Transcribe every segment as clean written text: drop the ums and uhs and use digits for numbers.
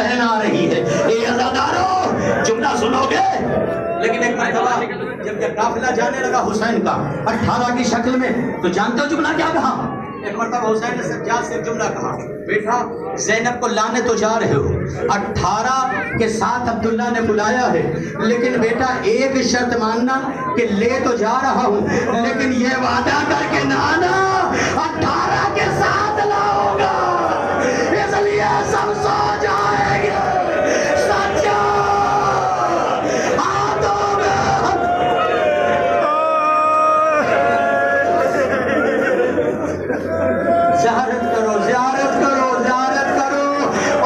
बहन आ रही है। ए अज़ादारों, जुमला सुनोगे? लेकिन एक मरतबा जब यह काफिला जाने लगा हुसैन का 18 की शक्ल में, तो जानते हो जुमला क्या कहा? एक मरतबा हुसैन ने सज्जाद से जुमला कहा, बेटा ज़ैनब को लाने तो जा रहे हो, 18 के साथ अब्दुल्ला ने बुलाया है, लेकिन बेटा एक शर्त मानना कि ले तो जा रहा हूँ, लेकिन ये वादा करके ना आना 18 के साथ लाऊंगा, इसलिए सब सो जाएंगे। सच्चा हाथों में ज़ियारत करो, ज़ियारत करो, ज़ियारत करो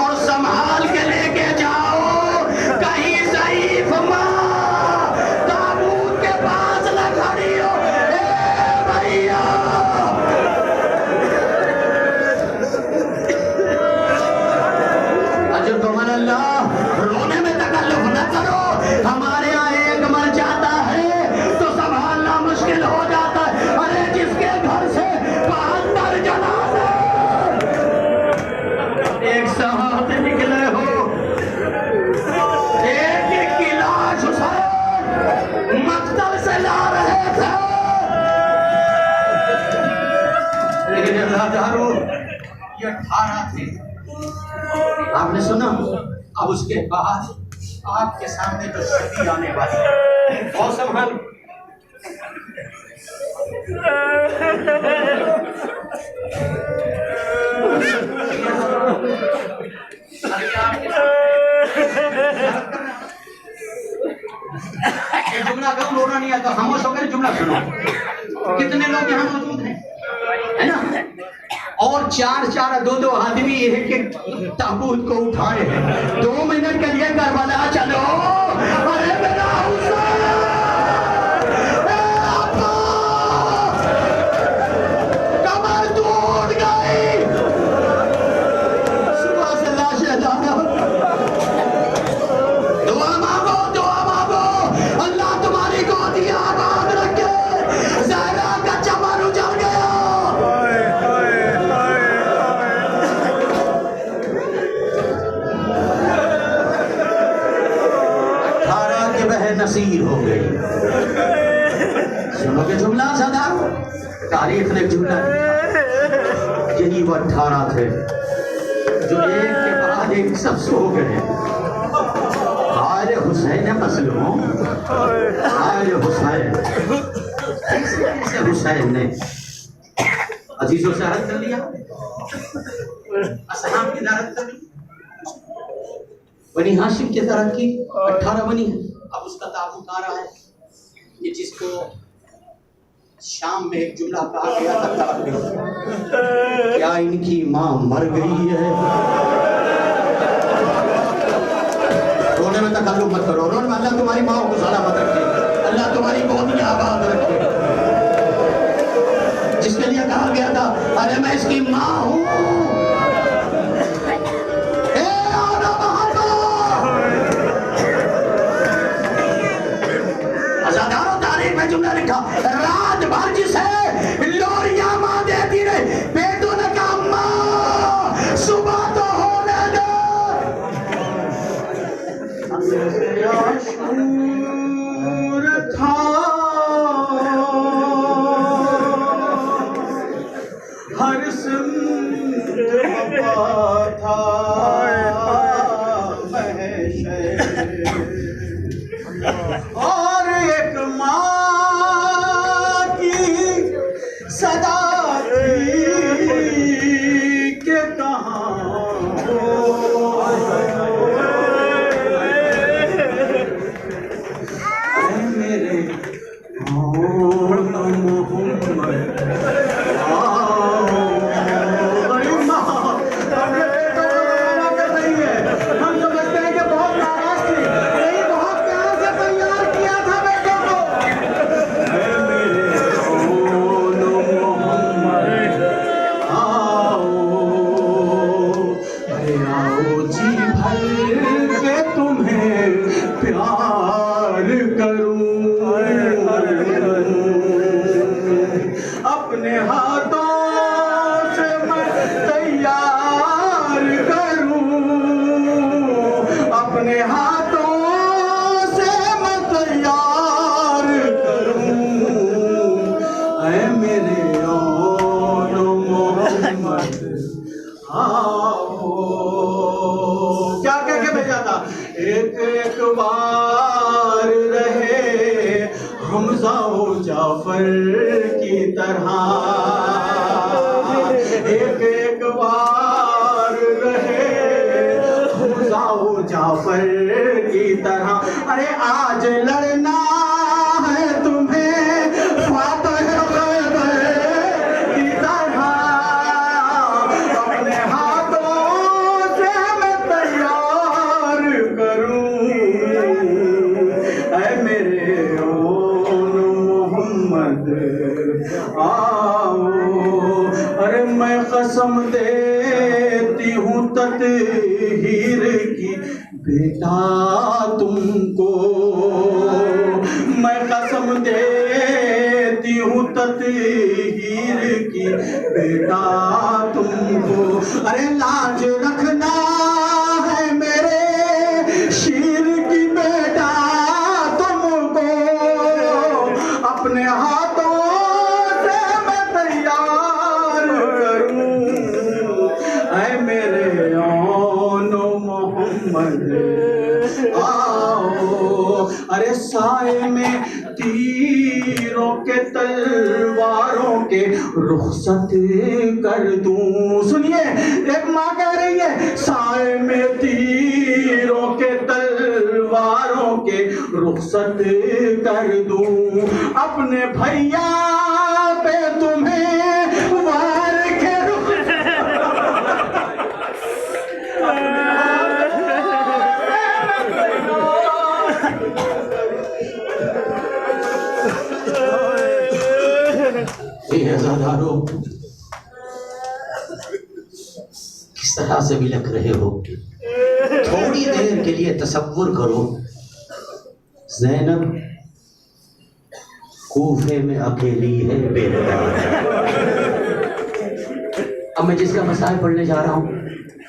और संभाल के लेके जाओ। कहीं ज़ईफ माँ ताबूत के पास न खड़ी हो। ए भैया, अजर तुमन अल्लाह, रोने में तकल्लुफ न करो। हमारे यहाँ एक मर जाता है तो संभालना मुश्किल हो जाता है। अरे जिसके घर से 72 जनाजे एक साथ निकले हो, एक की लाश हुसैन मक्तल से ला रहे थे, लेकिन अज़ादारों ये 18 थे। आपने सुना? अब उसके बाद आपके सामने तो शदी आने वाली है। और संभाल, जुमला करूं, रोना नहीं आता, खामोश होकर जुमला सुनो। कितने लोग यहाँ मौजूद हैं, है ना? और 4-4 2-2 आदमी एक एक ताबूत को उठाए हैं। 2 मिनट के लिए करबला चलो। अरे मेरा हुसैन, कमर टूट गई, सुबह से लाशें लाना। दुआ मांगो, दुआ मांगो, अल्लाह तुम्हारी गोदी आबाद रखे। ज़हरा का चमन उजड़ गया। नसीर हो गई। सुनोगे जुमला सदा? तारीख ने जुमला, यही वो 18 थे जो एक के बाद एक सब सो गए। आले हुसैन मसलूम, आले हुसैन, ऐसे हुसैन ने अजीजों से हद कर लिया, असहाब की दारत कर ली, बनी हाशिम की तरह की 18 बनी है। अब उसका ताबूत आ रहा है कि जिसको शाम में एक जुमला कहा गया था, क्या इनकी माँ मर गई है? रोने में तकल्लुफ मत करो, रोने में अल्लाह तुम्हारी माँ को सलामत रखे, अल्लाह तुम्हारी गोदियां आबाद रखे। जिसके लिए कहा गया था, अरे मैं इसकी माँ हूँ, जुमला लिखा, रात भर जिसे लोरियां माँ देती रहे, बेटों ने कहा माँ सुबह तो होने दे। था हर था और एक माँ सदा के कहाँ अपने हाथों से मैं तैयार करूं ऐ मेरे ओनो मोहम्मद आओ। क्या कह के भेजा था? एक एक बार रहे हमजा ओ जाफर की तरह, एक एक बार रहे हमजा ओ जाफर की तरह। अरे आज लड़ना है तुम्हें फातह खैबर की तरह, अपने हाथों से मैं तैयार करूं ऐ मेरे ओन मोहम्मद आओ। अरे मैं कसम देती हूँ तत्हीर की बेटा तुमको, मैं कसम देती हूँ तत्हीर की बेटा तुमको। अरे लाज रखना है मेरे शीर की बेटा तुमको, अपने हाथों से मैं तैयार करूं ऐ मेरे ओनो मोहम्मद आओ। अरे साए में तीरों के तलवारों के रुखसत कर दूं। सुनिए, एक माँ कह रही है साए में तीरों के तलवारों के रुखसत कर दूं, अपने भैया पे तुम्हें वार के रुख हजारों किस तरह से भी लग रहे हो। थोड़ी देर के लिए तसव्वुर करो, ज़ैनब कूफे में अकेली है बेदार। अब मैं जिसका मसाइल पढ़ने जा रहा हूँ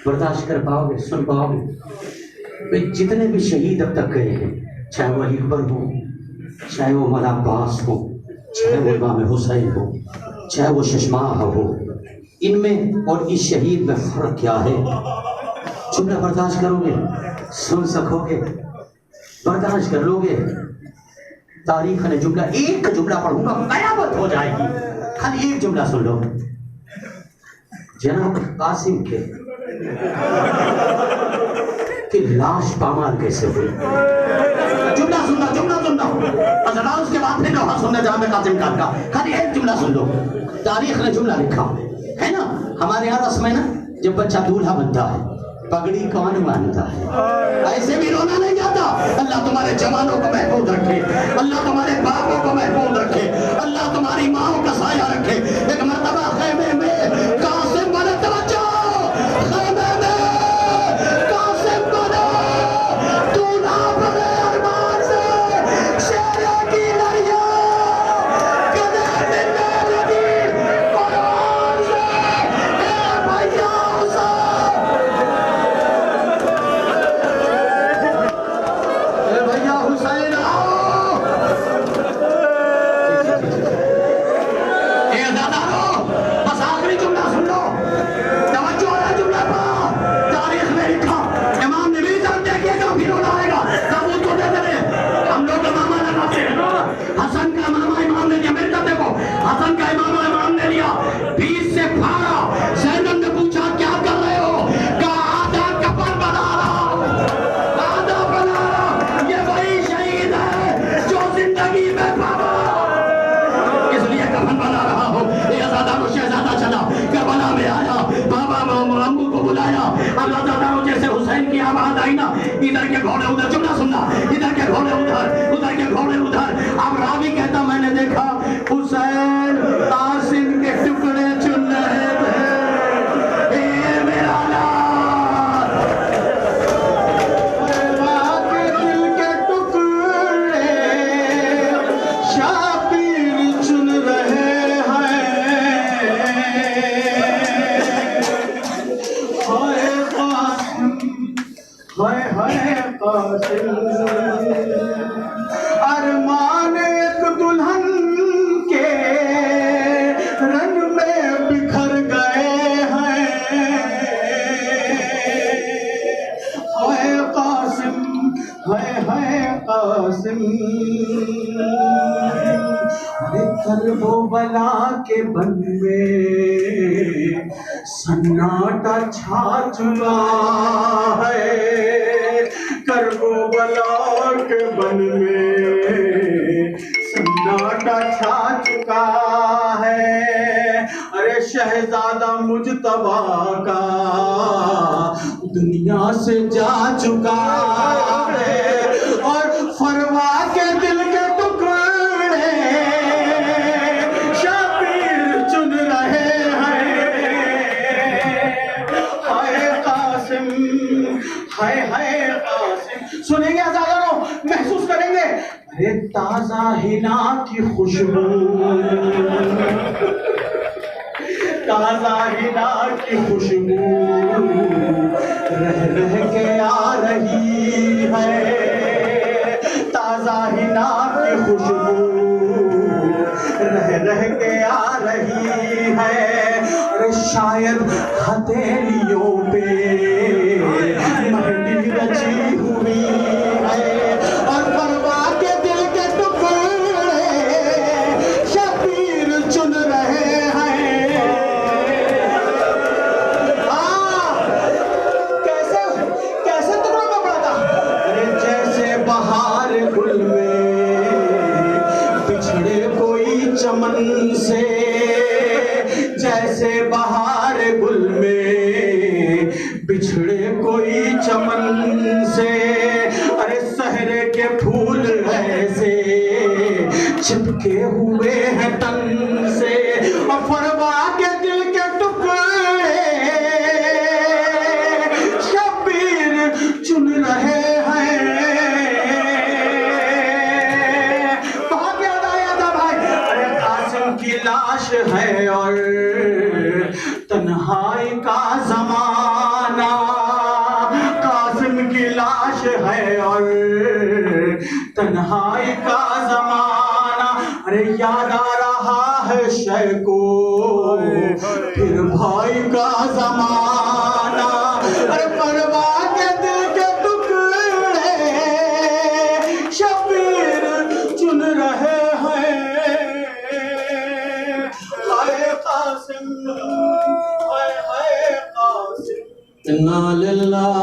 बर्दाश्त कर पाओगे, सुन पाओगे। वे जितने भी शहीद अब तक गए हैं, चाहे वो अकबर हो, चाहे वो मौला अब्बास हो, चाहे वो इमाम हुसैन हो, चाहे वो शशमाह हो, इनमें और इस शहीद में फर्क क्या है? जुमला बर्दाश्त करोगे, सुन सकोगे, बर्दाश्त कर लोगे। तारीख ने जुमला, एक जुमला पढ़ूंगा कयामत हो जाएगी, खाली एक जुमला सुन लो। जनाब कासिम के लाश पामाल कैसे हुई? जुमला सुनना, जुमला सुनना। अजरा उसके बाद फिर वहां सुनना जनाब कासिम खान का, खाली एक जुमला सुन लो। तारीख ने जुमला लिखा है ना, हमारे यहाँ रस्म है ना, जब बच्चा दूल्हा बनता है पगड़ी कौन बांधता है? ऐसे भी रोना नहीं जाता। अल्लाह तुम्हारे जवानों को महफूज रखे, अल्लाह तुम्हारे बापों को महफूज रखे, अल्लाह तुम्हारी माओ का साया रखे। एक मर्तबा खैमे में कासिम बने, तवज्जो, खैमे में कासिम बने, दूल्हा बने अरमान से, शेरे की लड़ियां कदे मिलने लगी कुरान से। ए भैया हुसैन, हुसैन आओ। बस आखिरी जुमला सुन लो, तवज्जो वाला जुमला पढ़ो। तारीख में लिखा, इमाम ने भी तरफ देखिएगा, फिर रोना आएगा, सबूत तो दे दे। हम लोग का मामा लगाते हैं ना, हसन का मामा इमाम ने दिया, मेरी तरफ देखो, हसन का इमाम ने दिया, 20 से फाड़ा। ज़ैनब ने पूछा क्या कर रहे हो? कहा आधा कफन बना रहा हूं, आधा बना रहा। ये वही शहीद है जो जिंदगी में पावा, इसलिए कफन बना रहा हूं। ये अज़ादारो शहजादा चला, करबला में आया, बाबा अम्मू को बुलाया। अब अज़ादारो जैसे हुसैन की आवाज आई ना, इधर के घोड़े उधर, जुमला सुनना, इधर के घोड़े उधर, उधर के घोड़े उधर। अब रावी कहता मैंने देखा हुसैन कासिम के टुकड़े चुन रहे थे। ए मेरा लाल, के दिल के टुकड़े शाबीर चुन रहे हैं। हाय कासिम, हाय हाय कासिम। अरमान एक दुल्हन के रंग में बिखर गए हैं। हाय कासिम, हाय कासिम। करबला के बन में सन्नाटा छा चुका है। करबला के बन में सन्नाटा छा चुका है। अरे शहजादा मुजतबा का दुनिया से जा चुका है। और फरवा के दिल के हाय कासिम। सुनेंगे हजारों, महसूस करेंगे अरे ताजा हिना की खुशबू, ताजा हिना की खुशबू रह रह के आ रही है। ताजा हिना की खुशबू रह रह के आ रही है। अरे शायद हथेलियों पे मेहंदी रची हुई है। और परवा के दिल के टुकड़े शबीर चुन रहे हैं। कैसे कैसे टुकड़ों में पड़ा था? अरे जैसे बहार गुल में बिछड़े कोई चमन से, जैसे बहार गुल में बिछड़े कोई चमन से। अरे सहरे के फूल ऐसे चिपके हुए हैं तन से। और फरवा के दिल के टुकड़े शबीर चुन रहे हैं। बहुत याद आया था भाई। अरे कासिम की लाश है और तन्हाई का जमाना। कासिम की लाश है और तन्हाई का जमाना। अरे याद आ रहा है शय को फिर भाई का जमाना। अरे परवा के दिल के टुकड़े शबीर चुन रहे हैं। हाय कासिम, हाय कासिम। इन्ना लिल्लाह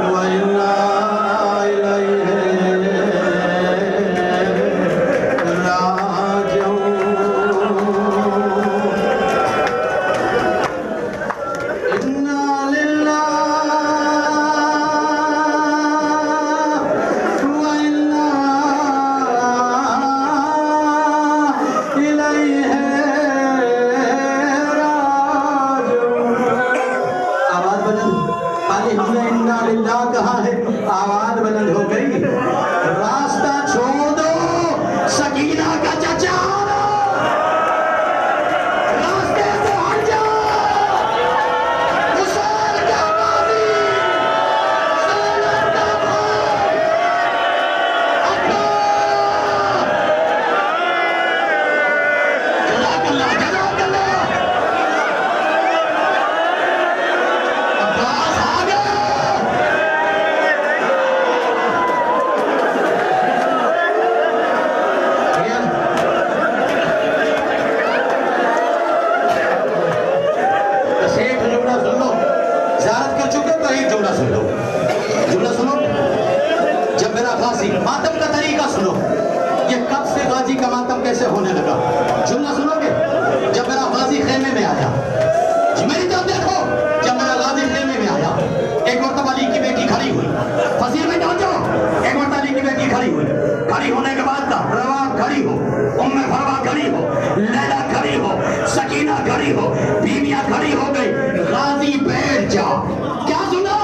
व इन्ना इलैहि राजिऊन। इन्ना लिल्लाह व इन्ना कहा है, आवाज बुलंद हो गई। रास्ता छोड़ दो, सकीना का चचा रास्ते से हट जाओ। हुसैन का गाजी, सैयद का भाई, जज़ाकल्लाह, जज़ाकल्लाह। अब्बास आ गए। मातम का तरीका सुनो, ये कब से गाजी का मातम कैसे होने लगा। जुमला सुनोगे, जब मेरा गाजी खेमे में आया, मेरी तरफ देखो, जब मेरा गाजी खेमे में आया, एक मरतबा अली की बेटी खड़ी हुई, फसील में जाओ, एक मरतबा अली की बेटी खड़ी हुई। खड़ी होने के बाद रवा खड़ी हो, उम्मे फरवा खड़ी हो, लैला खड़ी हो, सकीना खड़ी हो, बीवियां खड़ी हो गई। गाजी बैठ जाओ। क्या सुनो,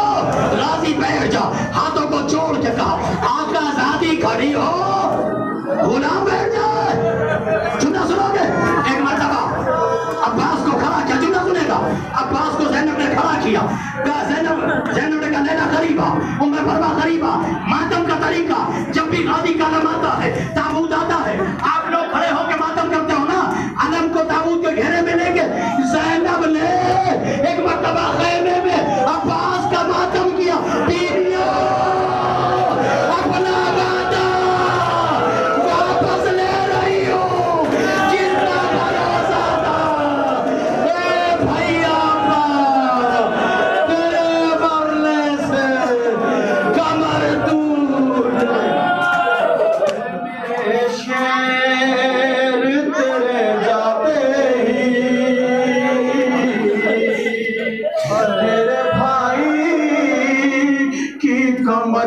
गाजी बैठ जाओ। हाथों को जोड़ के कहा, आका ज़ादी खड़ी हो,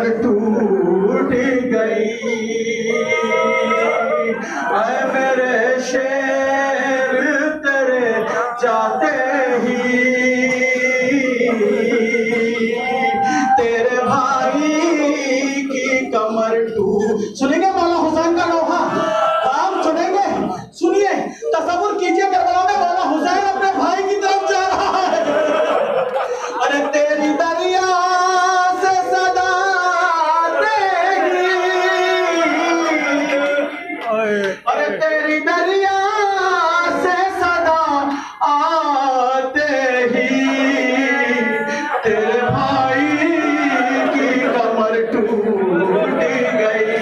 कमर टूट गई। ऐ मेरे शेर तेरे जाते ही तेरे भाई की कमर टूट। सुनेंगे मौला हुसैन का लोहा, आप सुनेंगे? सुनिए, तसव्वुर कीजिए करबला में मौला हुसैन अपने भाई की तरफ जा रहा है। अरे तेरी दरिया से सदा देगी, अरे तेरी दरिया से सदा आते ही तेरे भाई की कमर टूट गई।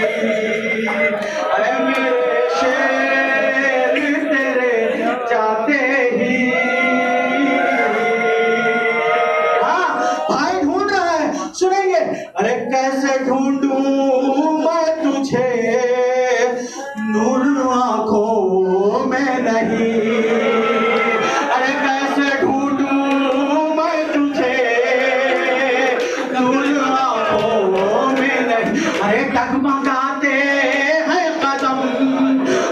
अरे मेरे शेर तेरे जाते ही। हाँ, भाई ढूंढ रहा है, सुनेंगे? अरे कैसे ढूंढूं मैं तुझे, नूर आंखों में नहीं। अरे कैसे ढूंढूं मैं तुझे, नूर आंखों में नहीं। अरे टकमकाते हैं कदम,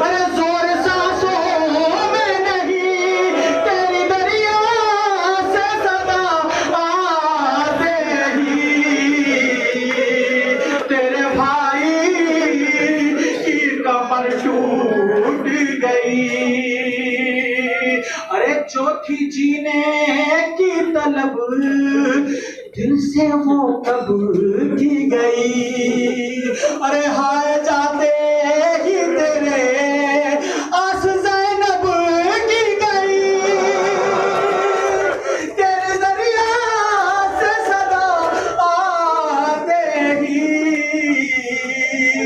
अरे जोर सांसों में नहीं। तेरी दरिया से सदा आते ही तेरे भाई की कमर टूट गई। अरे जो थी जीने की तलब दिल से वो कब की गई। अरे हाय जाते ही तेरे आस ज़ैनब की गई। तेरे दरिया से सदा आते ही।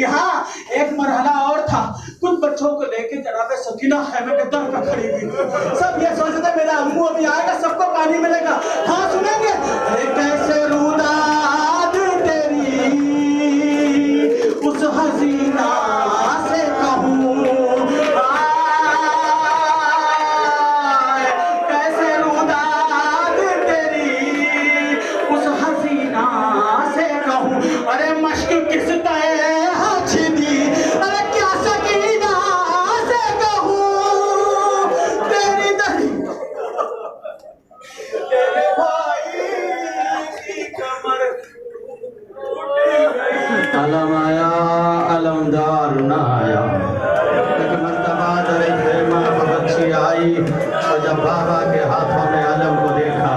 हाँ, एक मरहला और था, कुछ बच्चों को लेके जनाब सकीना खैमे के दर पर खड़ी हुई। सब ये सोचते थे मेरा अम्मू अभी आएगा, सबको पानी मिलेगा। हाँ, सुनेंगे? अरे कैसे रुदाद तेरी उस हसीना से कहूँ, कैसे रुदाद तेरी उस हसीना से कहूँ। अरे मश्क किस तरह छिदी, अरे क्या सकीना से कहूँ। तेरी दरी तेरे भाई की कमर टूट गई। अलम आया अलमदार ना आया, एक मर्तबा दर खेमा बख्शी आई, और जब बाबा के हाथों में अलम को देखा,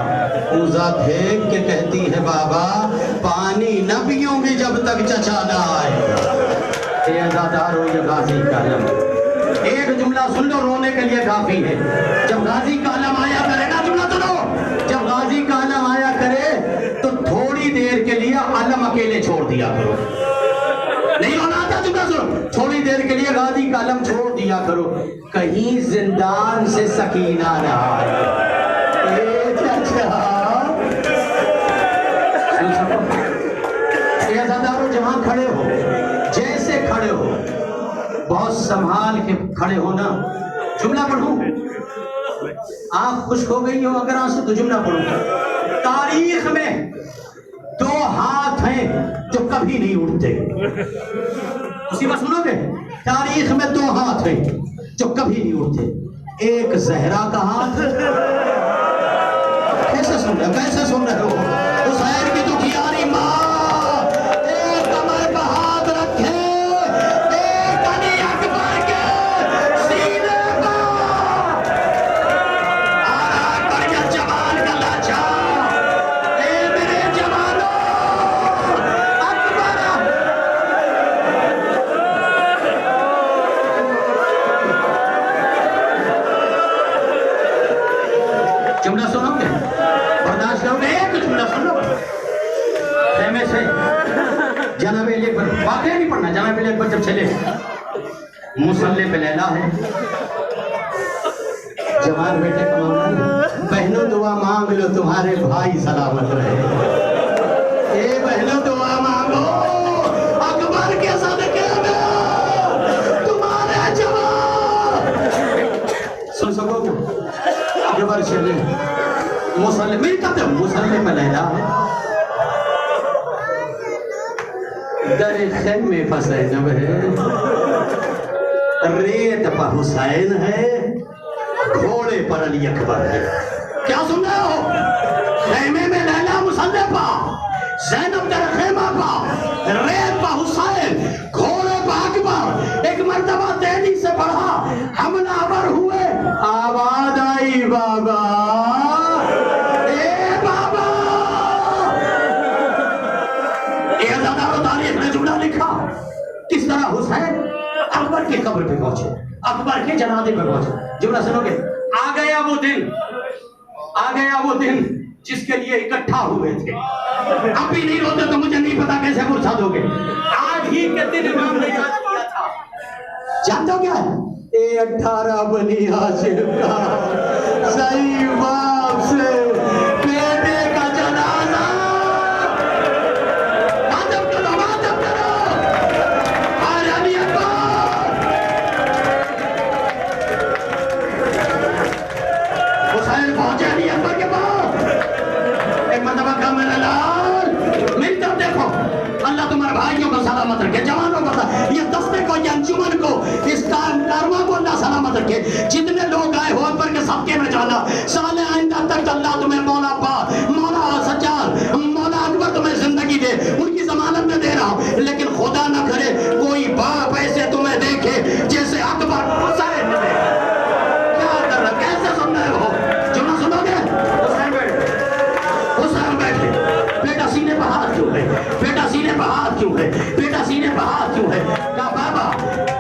पूजा फेंक के कहती है बाबा पानी न पियूंगी जब तक चचा ना आए। ये अज़ादारो ये गाजी का अलम। एक जुमला सुन लो, रोने के लिए काफी है। जब गाजी का अलम आया करे ना, जुमला सुनो, जब गाजी का अलम आया करे तो थोड़ी देर के लिए अलम अकेले छोड़ दिया करो। नहीं रोना आता, जुमला सुनो, थोड़ी देर के लिए गाजी का अलम छोड़ दिया करो, कहीं जिंदान से सकीना ना आए। ए चाचा, जहां खड़े हो, जैसे खड़े हो, बहुत संभाल के खड़े हो ना। जुमला पढ़ूं? आप खुश हो गई हो अगर आंसू तो जुमला पढ़ूं। तारीख में दो हाथ हैं जो कभी नहीं उठते। उसी बात सुनोगे? तारीख में दो हाथ हैं जो कभी नहीं उठते। एक जहरा का हाथ। कैसे सुन रहे हो, कैसे सुन रहे हो? उस शायर की दुखियारी माँ जुमला सुनोगे? बर्दाश्त करोगे? एक जुमला सुन लो। खेमे से जनाब अली अकबर, वाकया नहीं पढ़ना, जनाब अली अकबर जब चले मुसल्ले पे लैला है, जवान बेटे का मामला, बहनों दुआ मांग लो तुम्हारे भाई सलामत रहे। ए बहनों दुआ मांगो अकबर के सदके में तुम्हारे जवान। सुन सकोगे? अकबर चले मुसल्ले, मेरी कहते मुसल्ले में लैला है, दर खैमे फंसे जब है, रेत पर हुसैन है, घोड़े पर अली अकबर है। क्या सुन रहे हो? खैमे में लैला मुसल्ले पा, ज़ैनब दर खैमा पा, रेत पर हुसैन, घोड़े पर अकबर। एक मर्तबा तेजी से बढ़ा, हमलावर हुए, आवाज आई बाबा, ए बाबा। ये तारीख ने जुमला लिखा किस तरह हुसैन अकबर की कब्र पे पहुंचे, अकबर के जनाजे पे पहुंचे। जुमला सुनोगे? आ गया वो दिन, आ गया वो दिन जिसके लिए इकट्ठा हुए थे। अब भी नहीं रोते तो मुझे नहीं पता कैसे फुर्सत दोगे। आज ही के दिन इमाम ने याद किया था। जानते हो क्या है? 18 बनी हाशिम का सही बाप से बेटे का जनाजा। मातम करो, मातम करो। आज अली अकबर हुसैन पहुंचे अली अकबर के पास। एक मरतबा कहा, मेरा लाल मेरी तरफ देखो, अल्लाह तुम्हारे भाइयों को सलामत रखे, जवानों को, ये दस्ते को, ये अंजुमन को, इस कारवां को अल्लाह सलामत रखे। जितने लोग आए हो अकबर के सबके में जाना, साले आइंदा तक अल्लाह तुम्हें मौला सज्जाद, मौला अकबर तुम्हें जिंदगी दे, उनकी जमानत में दे रहा हूं। लेकिन खुदा न करे कोई बाप ऐसे तुम्हें देखे जैसे अकबर हुसैन ने। क्या कर रहे, कैसे सुन रहे हो? जुमला सुनोगे? हुसैन बैठे, बेटा सीने पर हाथ क्यों है, बेटा सीने पर हाथ क्यों है, बेटा सीने पर हाथ क्यों है? कहा बाबा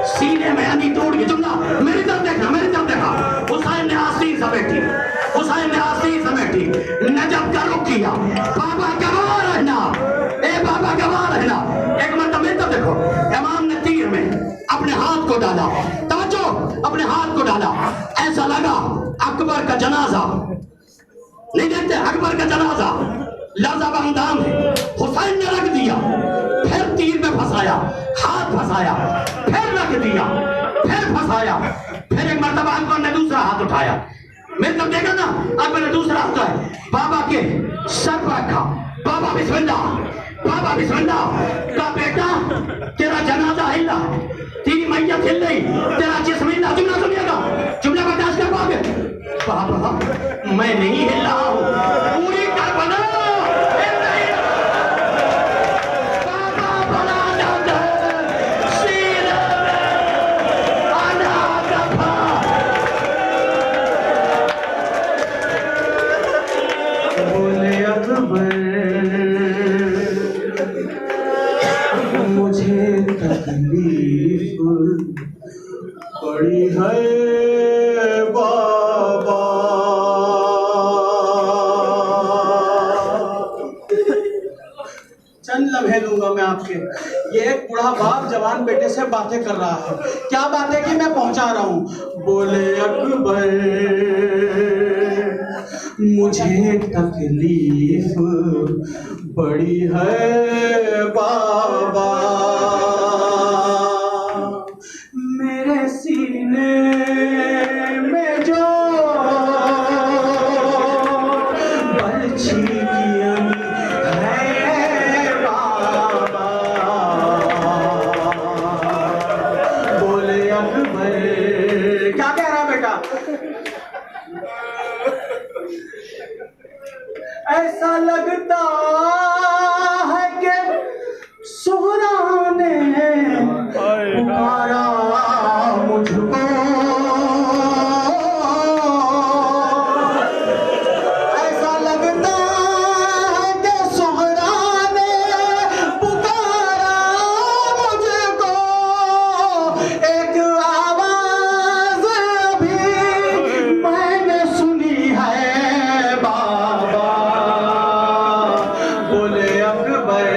सीने में यानी तोड़ के। जुमला मेरी तरफ देखना, मेरी तरफ देखा। हुसैन ने आस्तीन समेटी, हुसैन ने आस्तीन समेटी, नजब का रुख किया। बाबा गवाह रहना, ए बाबा गवाह रहना। एक मरतबा मेरी तरफ देखो, इमाम ने तीर में अपने हाथ को डाला, तवज्जो, अपने हाथ को डाला। ऐसा लगा अकबर का जनाजा, नहीं देखते अकबर का जनाजा लाजवाब अंदाम है। हुसैन ने रख दिया, फिर तीर में फंसाया, हाथ फंसाया, फिर रख दिया, फिर फंसाया, फिर एक मर्तबा अकबर ने दूसरा हाथ उठाया। मेरे तब देखा ना, अकबर ने दूसरा हाथ उठाया, बाबा के सर पर रखा। बाबा बिस्मिल्लाह, बाबा बिस्मिल्लाह। का बेटा तेरा जनाजा हिला, तेरी मैयत हिल रही, तेरा जिस्म हिला। जुमला सुनिएगा, जुमला बर्दाश्त कर पाओगे? बाबा मैं नहीं हिल रहा हूं, पूरी करबला हिल रही है। बाबा बड़ा दर्द है सीने में, आना दफा। बोले अकबर मुझे तकलीफ बड़ी है बाबा। चंद लम्हे लूंगा मैं आपके। ये एक बूढ़ा बाप जवान बेटे से बातें कर रहा है। क्या बातें की मैं पहुंचा रहा हूं। बोले अकबर मुझे तकलीफ बड़ी है बाबा, मेरे सीने में जो बर्छी की है बाबा। बोले अकबर क्या कह रहा बेटा? ऐसा लगता है कि सोहरा ने पुकारा मुझको, ऐसा लगता है कि सोहरा ने पुकारा मुझको। एक आवाज अभी मैंने सुनी है बाबा। बोले अकबर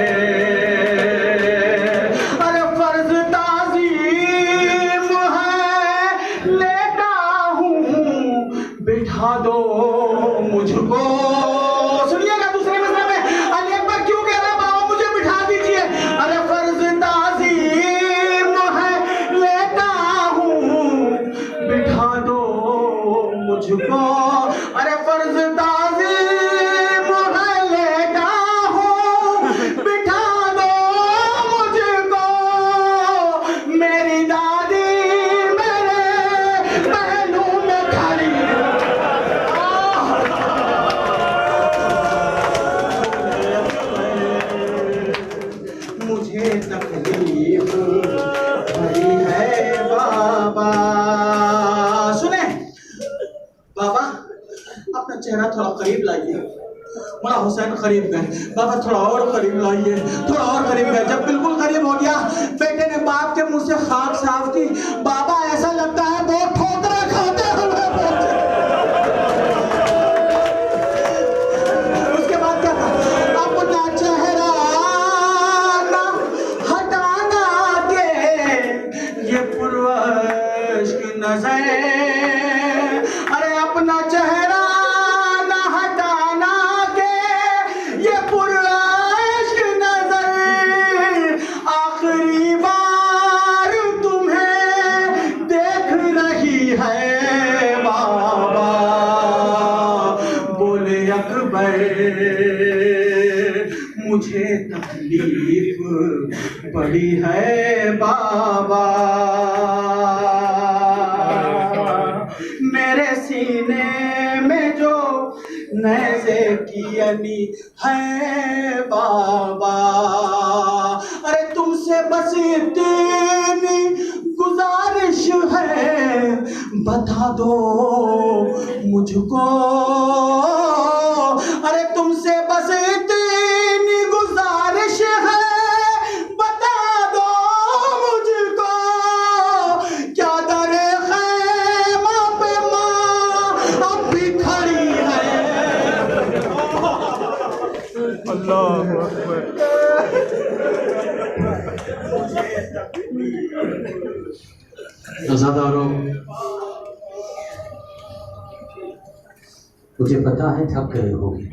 करीब लाइए। बड़ा हुसैन करीब गए, बाबा थोड़ा और करीब लाइए, थोड़ा और करीब गए। जब बिल्कुल करीब हो गया, बेटे ने बाप के मुंह से खाक साफ की। बाबा ऐसा लगता है बहुत ठोकरा खाते हुए पहुंचे। उसके बाद क्या था? अपना चेहरा ना हटाना के ये पुरवश की नजर, अरे अपना चेहरा मुझे तकलीफ बड़ी है बाबा, मेरे सीने में जो नैज़े की अली है बाबा। अरे तुमसे बस इतनी गुजारिश है, बता दो मुझको। अरे तुमसे बस इतनी गुजारिश है, बता दो मुझको। क्या दरे खैमा पे माँ अब भी खड़ी है। अल्लाह अकबर। रोज़ादारों, मुझे पता है थक गए होगे,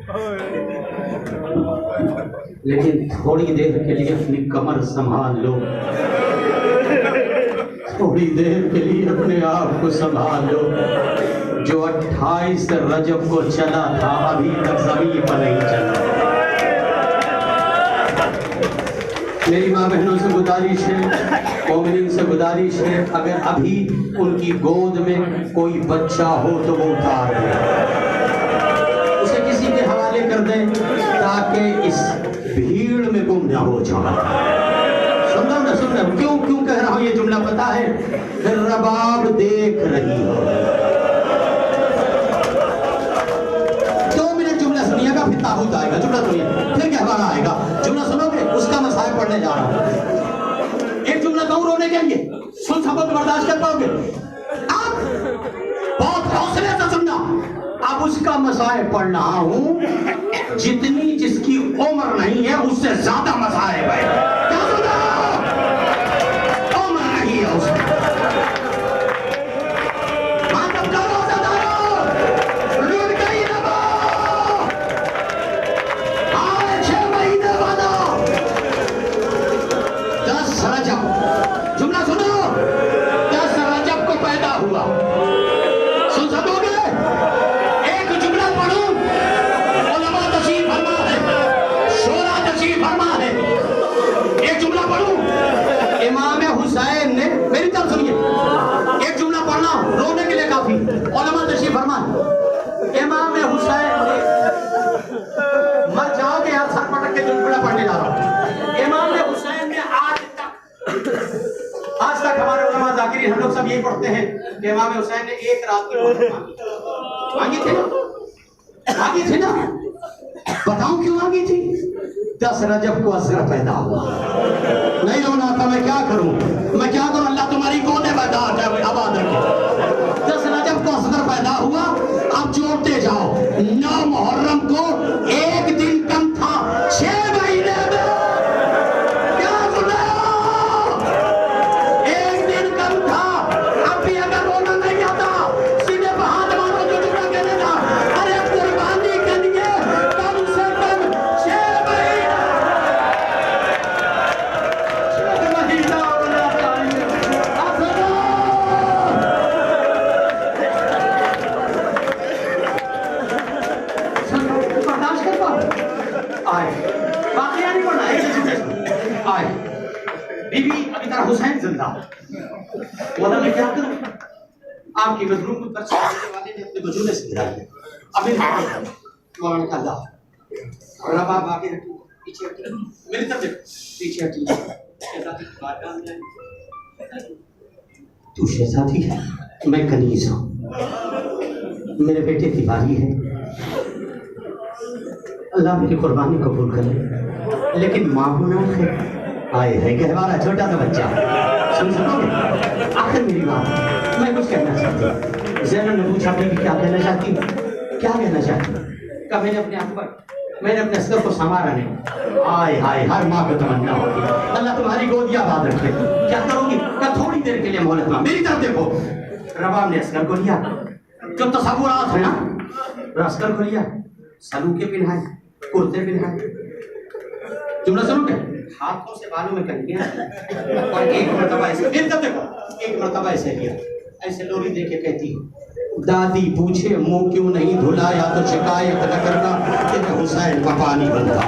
लेकिन थोड़ी देर के लिए अपनी कमर संभाल लो, थोड़ी देर के लिए अपने आप को संभाल लो। जो 28 रजब को चला था अभी तक जमीन पर नहीं चला। मेरी माँ बहनों से गुजारिश है, मोमिनीन से गुजारिश है, अगर अभी उनकी गोद में कोई बच्चा हो तो वो उतार दें, उसे किसी के हवाले कर दें ताकि इस भीड़ में गुम ना हो जाए। सुन रहा क्यों क्यों कह रहा हूं ये जुमला पता है? फिर रबाब देख रही हो। 2 मिनट जुमला सुनिएगा, फिर ताबूत आएगा। जुमला सुनिए, फिर कहवाना आएगा। जुमला सुनोगे, उसका मसाइल पढ़ने जा रहा हूं। एक जुमला कहूं रोने के लिए, सुन सबक बर्दाश्त कर पाओगे? आप बहुत हौसले से सुनना। अब उसका मसाइल पढ़ रहा हूं, जितनी जिसकी उम्र नहीं है उससे ज्यादा मसाइल है। क्या सुना? उम्र नहीं है उसकी। मतलब करो ज़दारो, लुट गई नबो। आए 6 महीने बाद 10 रजब, जुमला सुनो, 10 रजब को पैदा हुआ। सुन सकोगे? इमाम हुसैन ने, मेरी तरफ सुनिए, एक जुमला पढ़ना रोने के लिए काफी। उलमा तशरीफ फरमाए। इमाम हुसैन ने, मर जाओगे यार सर पटक के जुमला पढ़ने जा रहा हूं। इमाम हुसैन ने आज तक हमारे उलमा जाकिरीन हम लोग सब यही पढ़ते हैं कि इमाम हुसैन ने एक रात की मांगी थी ना, मांगी थी ना। बताऊं क्यों मांगी थी? 10 रजब को असगर पैदा हुआ। नहीं रोना था, मैं क्या करूं, मैं क्या करूं? अल्लाह तुम्हारी गोदे में आबाद रखे। 10 रजब को असगर पैदा हुआ। अब जोड़ते जाओ, 9 मुहर्रम को एक दिन कम था 6 महीने में। क्या सुना? एक दिन कम था। अब भी अगर रोना नहीं आता, सीधे पर हाथ मारो जो जुमला कहने का। अरे कुर्बानी के लिए कम से कम 6 महीने। आए बीबी अभी तरह हुसैन जिंदा, वरना मैं क्या करूं? आपकी मजलूम को कर वाले ने अपने बजूले से गिरा दिया। अभी मौलाना का अल्लाह और अब आप आगे रखिए, पीछे हटिए, मेरी तरफ देखो, पीछे हटिए। शहजादी की बारगाह में आए। तू शहजादी है, मैं कनीज हूं, मेरे बेटे की बारी है। अल्लाह मेरी कुर्बानी कबूल कर ले। लेकिन मामूना है आए है कि हमारा छोटा सा बच्चा सुन सकोगे? आखिर मेरी बात मैं कुछ कहना चाहती। ज़ैनब ने पूछा कि क्या कहना चाहती, क्या कहना चाहती? कहा मैंने अपने असगर को संवारा नहीं। आए हाय हर माँ को तमन्ना होगी अल्लाह तुम्हारी गोदियां आबाद रखे। क्या करोगी? क्या थोड़ी देर के लिए मोहलत मां, मेरी तरफ देखो। रबाब ने असगर को लिया, जो तस्वुरात है ना, असगर को लिया, सलूके पिन्हाए, कुर्ते पिन्हाए, जुमला सुनोगे? हाथों से बालों में कंघियां और एक मर्तबा ऐसे, फिर तब देखो, एक मर्तबा ऐसे लिया, ऐसे लोरी दे के कहती दादी पूछे मुंह क्यों नहीं धुलाया तो शिकायत न करना कि मैं हुसैन का पानी बनता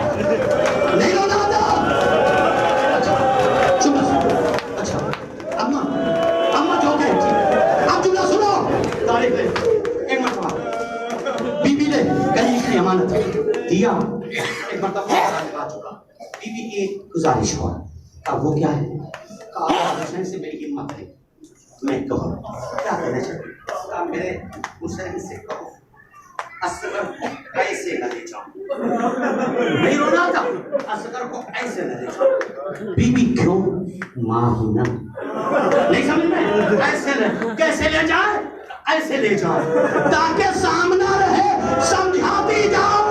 नहीं लो दादा। अच्छा जुमला सुनो। अच्छा अम्मा जो कहती अब जुमला सुनो। तारीफ ले एक मर्तबा बीबी ने कहीं की अमानत दिया, एक मर्तबा आ चुका। बीबी एक गुजारिश हुआ, अब वो क्या है? कहा हुसैन से मेरी हिम्मत है, मैं कहूँ क्या कहना चाहती? मेरे हुसैन से कहो असगर को ऐसे न ले जाओ, नहीं रोना था, असगर को ऐसे न ले जाओ। बीबी क्यों? माँ हूं ना, नहीं समझ में? ऐसे ले, कैसे ले जाए? ऐसे ले जाओ ताकि सामना रहे, समझाती जाओ।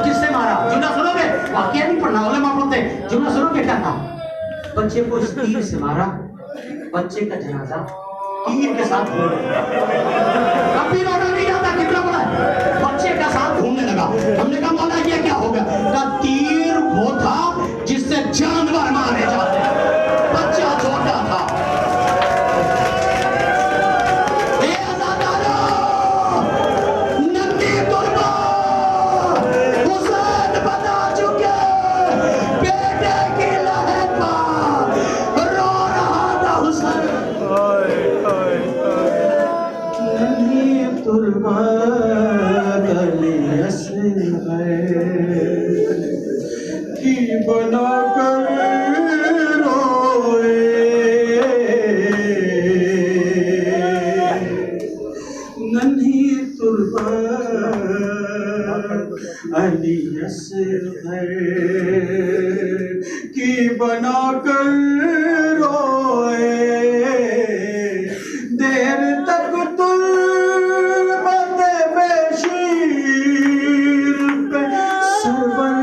किससे मारा? जुमला सुनोगे? वाकया नहीं पढ़ना, उलमा पढ़ते। जुमला सुनोगे क्या कहा? बच्चे को इस तीर से मारा, बच्चे का जनाजा तीर के साथ घूमने लगा। कभी रोना नहीं आता, कितना बड़ा है, बच्चे का साथ घूमने लगा। हमने कहा मौला ये क्या हो गया? का तीर वो था जिससे जानवर मारे जाते हैं, बच्चा छोटा था। बना कर रोए नन्ही तुर्बत अली असग़र की बना कर रोए। देर तक तुर्बत बेशीर पे सरवर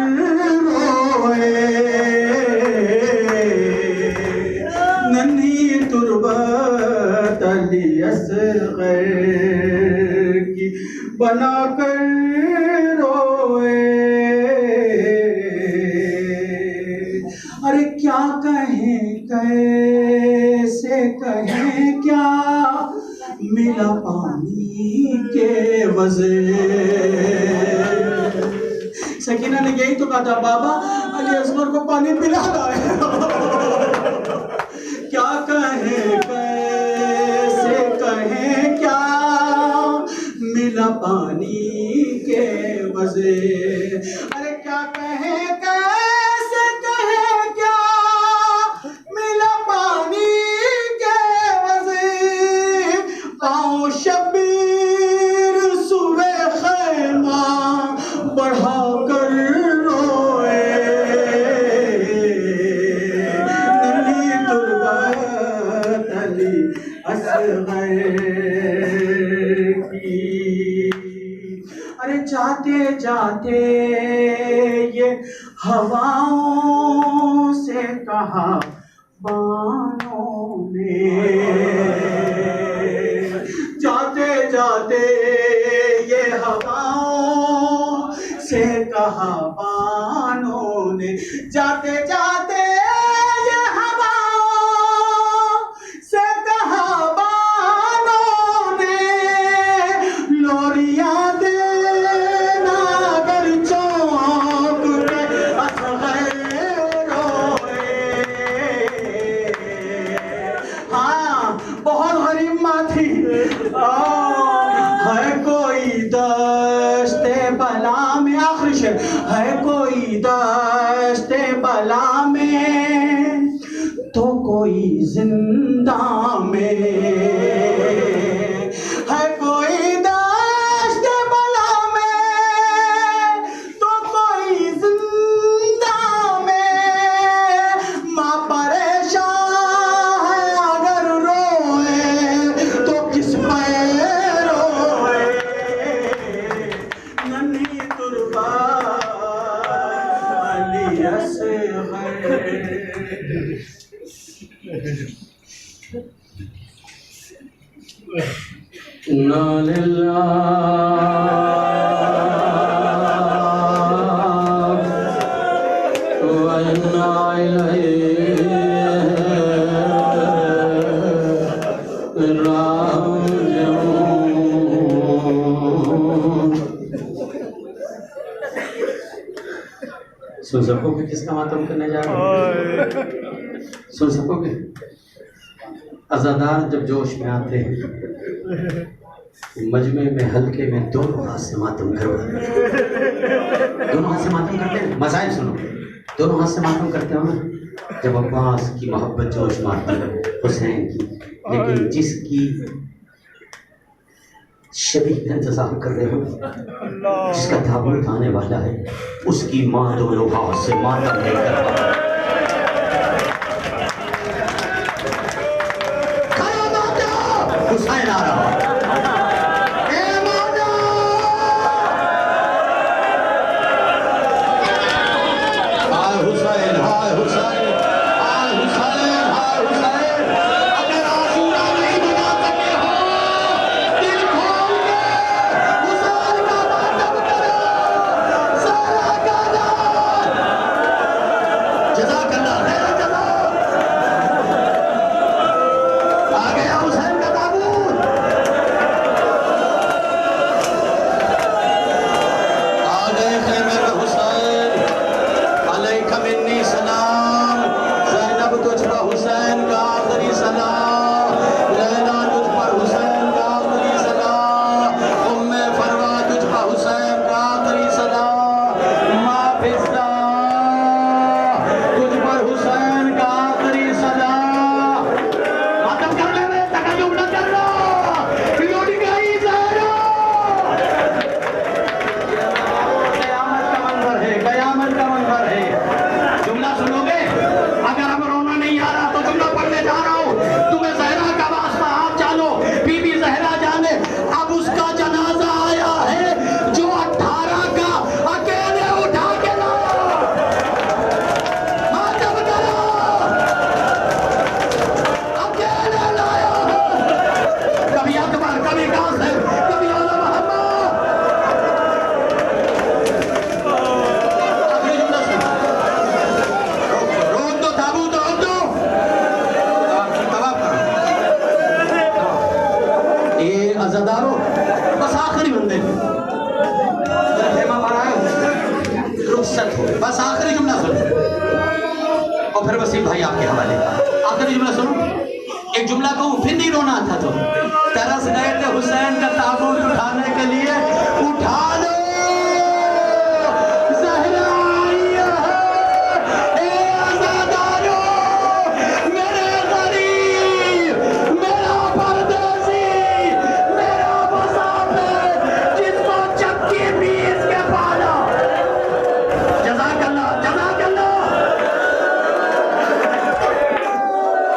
नन्ही तुर्बत अली असग़र की बना कर रोए। अरे क्या कहें, कैसे कहें, क्या मिला पानी के वज़े। सकीना ने यही तो कहा था, बाबा अली असग़र को पानी पिलाना है। क्या कहें, कैसे कहें, क्या मिला पानी के वज़े। अरे क्या कहें, कैसे कहें, क्या मिला पानी के वज़े। पाँव शबीर सुबह खैमा बढ़ा कर रोए। नन्ही तुर्बत अली असग़र की। अरे जाते जाते ये हवाओं से कहा बानों ने, जाते जाते ये हवाओं से कहा बानों ने, जाते जाते ये हवाओं से कहा बानों ने। लोरियां देना अगर चौंक के असग़र रोए। हाँ बहुत गरीब माँ थी, कुछ है कोई दस्ते बला में तो कोई जिंदा में, है कोई दस्ते बला में तो कोई जिंदा में। माँ परेशान है अगर रोए तो किस पे रोए, नन्ही तुरबा अली असग़र। इन्ना लिल्लाह व इन्ना इलैहि राजिऊन। सुन सकोगे किसका मातम करने जा रहे हो? सुन सकोगे? अज़ादार जब जोश में आते हैं मजमे में हल्के में दोनों हाथ से मातम करवाते हैं। दोनों हाथ से मातम करते हैं। मसाइल सुनो, दोनों हाथ से मातम करते हो ना जब अब्बास की मोहब्बत जोश में आती है, हुसैन की, लेकिन जिसकी शदीद इंतजार कर रहे हो, जिसका ताबूत आने वाला है, उसकी माँ दोनों हाथ से मातम नहीं कर पाती। हुसैन आ रहा है। अज़ादारों बस आखिरी बंदे रुखसत हो, बस आखिरी जुमला सुनो और फिर वसीम भाई आपके हवाले। आखिरी जुमला सुनो, एक जुमला कहूँ फिर नहीं रोना था। तो तरस गए थे हुसैन का ताबूत उठाने के लिए, उठा लो